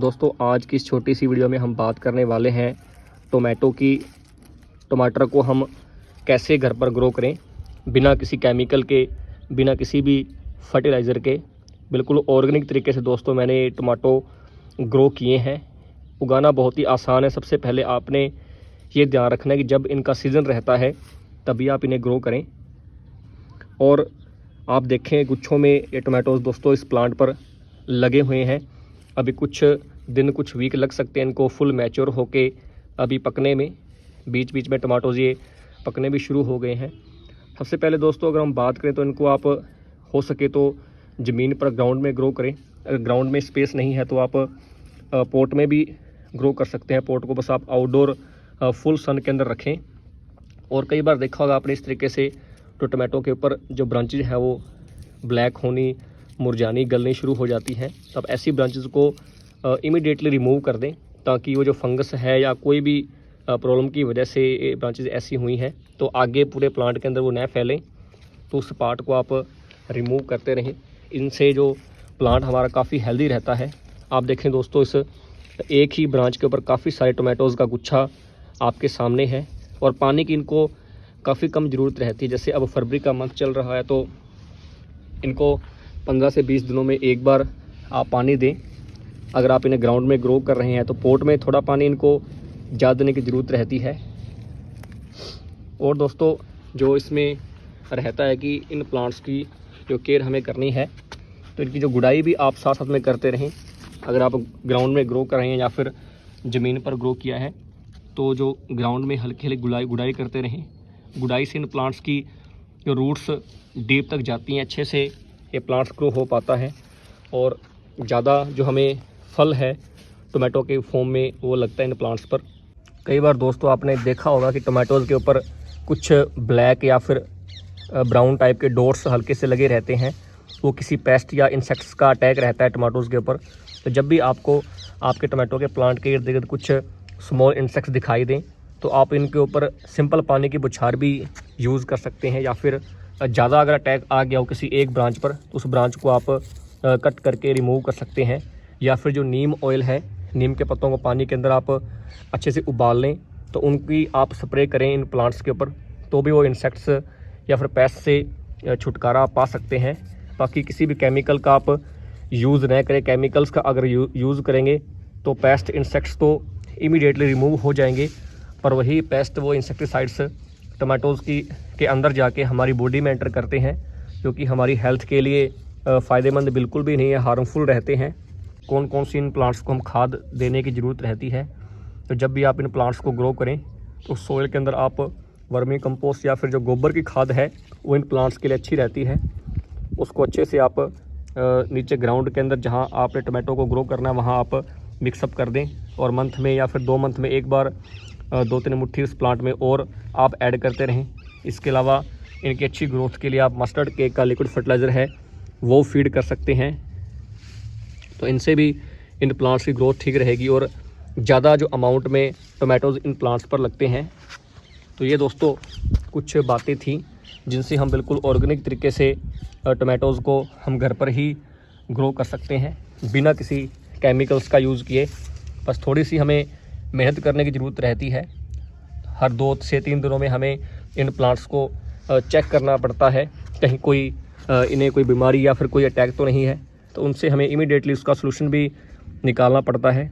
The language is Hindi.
दोस्तों आज की इस छोटी सी वीडियो में हम बात करने वाले हैं टोमेटो की। टमाटर को हम कैसे घर पर ग्रो करें बिना किसी केमिकल के, बिना किसी भी फर्टिलाइज़र के, बिल्कुल ऑर्गेनिक तरीके से। दोस्तों मैंने टमाटो ग्रो किए हैं। उगाना बहुत ही आसान है। सबसे पहले आपने ये ध्यान रखना है कि जब इनका सीज़न रहता है तभी आप इन्हें ग्रो करें। और आप देखें गुच्छों में ये टोमेटोज़ दोस्तों इस प्लांट पर लगे हुए हैं। अभी कुछ दिन, कुछ वीक लग सकते हैं इनको फुल मैच्योर होके अभी पकने में। बीच बीच में टमाटोज़ ये पकने भी शुरू हो गए हैं। सबसे पहले दोस्तों अगर हम बात करें तो इनको आप हो सके तो ज़मीन पर ग्राउंड में ग्रो करें। अगर ग्राउंड में स्पेस नहीं है तो आप पॉट में भी ग्रो कर सकते हैं। पॉट को बस आप आउटडोर फुल सन के अंदर रखें। और कई बार देखा होगा आपने इस तरीके से तो टमाटो के ऊपर जो ब्रांचेज है वो ब्लैक होनी, मुरझानी, गलनी शुरू हो जाती हैं। तब ऐसी ब्रांचेस को इमीडिएटली रिमूव कर दें ताकि वो जो फंगस है या कोई भी प्रॉब्लम की वजह से ये ब्रांचेस ऐसी हुई हैं तो आगे पूरे प्लांट के अंदर वो न फैलें। तो उस पार्ट को आप रिमूव करते रहें। इनसे जो प्लांट हमारा काफ़ी हेल्दी रहता है। आप देखें दोस्तों इस एक ही ब्रांच के ऊपर काफ़ी सारे टोमेटोज़ का गुच्छा आपके सामने है। और पानी की इनको काफ़ी कम ज़रूरत रहती है। जैसे अब फरवरी का मंथ चल रहा है तो इनको 15 से 20 दिनों में एक बार आप पानी दें। अगर आप इन्हें ग्राउंड में ग्रो कर रहे हैं तो पॉट में थोड़ा पानी इनको ज़्यादा देने की ज़रूरत रहती है। और दोस्तों जो इसमें रहता है कि इन प्लांट्स की जो केयर हमें करनी है तो इनकी जो गुड़ाई भी आप साथ साथ में करते रहें। अगर आप ग्राउंड में ग्रो कर रहे हैं या फिर ज़मीन पर ग्रो किया है तो जो ग्राउंड में हल्की हल्की गुड़ाई करते रहें। गुड़ाई से इन प्लांट्स की जो रूट्स डीप तक जाती हैं, अच्छे से ये प्लांट्स ग्रो हो पाता है और ज़्यादा जो हमें फल है टोमेटो के फॉर्म में वो लगता है इन प्लांट्स पर। कई बार दोस्तों आपने देखा होगा कि टोमेटोज़ के ऊपर कुछ ब्लैक या फिर ब्राउन टाइप के डॉट्स हल्के से लगे रहते हैं। वो किसी पेस्ट या इंसेक्ट्स का अटैक रहता है टोमेटोज़ के ऊपर। तो जब भी आपको आपके टोमेटो के प्लांट के इर्द गिर्द कुछ स्मॉल इंसेक्ट्स दिखाई दें तो आप इनके ऊपर सिंपल पानी की बौछार भी यूज़ कर सकते हैं। या फिर ज़्यादा अगर अटैक आ गया हो किसी एक ब्रांच पर तो उस ब्रांच को आप कट करके रिमूव कर सकते हैं। या फिर जो नीम ऑयल है, नीम के पत्तों को पानी के अंदर आप अच्छे से उबाल लें तो उनकी आप स्प्रे करें इन प्लांट्स के ऊपर, तो भी वो इंसेक्ट्स या फिर पेस्ट से छुटकारा पा सकते हैं। बाकी किसी भी केमिकल का आप यूज़ न करें। केमिकल्स का अगर यूज़ करेंगे तो पेस्ट इंसेक्ट्स तो इमीडिएटली रिमूव हो जाएंगे, पर वही पेस्ट वो इंसेक्टिसाइड्स टमाटोज़ के अंदर जाके हमारी बॉडी में एंटर करते हैं, जो कि हमारी हेल्थ के लिए फ़ायदेमंद बिल्कुल भी नहीं है, हार्मफुल रहते हैं। कौन कौन सी इन प्लांट्स को हम खाद देने की ज़रूरत रहती है। तो जब भी आप इन प्लांट्स को ग्रो करें तो सॉइल के अंदर आप वर्मी कंपोस्ट या फिर जो गोबर की खाद है वो इन प्लांट्स के लिए अच्छी रहती है। उसको अच्छे से आप नीचे ग्राउंड के अंदर जहाँ आपने टोमेटो को ग्रो करना है वहाँ आप मिक्सअप कर दें। और मंथ में या फिर 2 मंथ में एक बार 2-3 मुट्ठी उस प्लांट में और आप ऐड करते रहें। इसके अलावा इनकी अच्छी ग्रोथ के लिए आप मस्टर्ड केक का लिक्विड फर्टिलाइज़र है वो फीड कर सकते हैं। तो इनसे भी इन प्लांट्स की ग्रोथ ठीक रहेगी और ज़्यादा जो अमाउंट में टोमेटोज़ इन प्लांट्स पर लगते हैं। तो ये दोस्तों कुछ बातें थी जिनसे हम बिल्कुल ऑर्गेनिक तरीके से टोमेटोज़ को हम घर पर ही ग्रो कर सकते हैं बिना किसी केमिकल्स का यूज़ किए। बस थोड़ी सी हमें मेहनत करने की ज़रूरत रहती है। हर 2 से 3 दिनों में हमें इन प्लांट्स को चेक करना पड़ता है कहीं कोई इन्हें कोई बीमारी या फिर कोई अटैक तो नहीं है। तो उनसे हमें इमीडिएटली उसका सलूशन भी निकालना पड़ता है।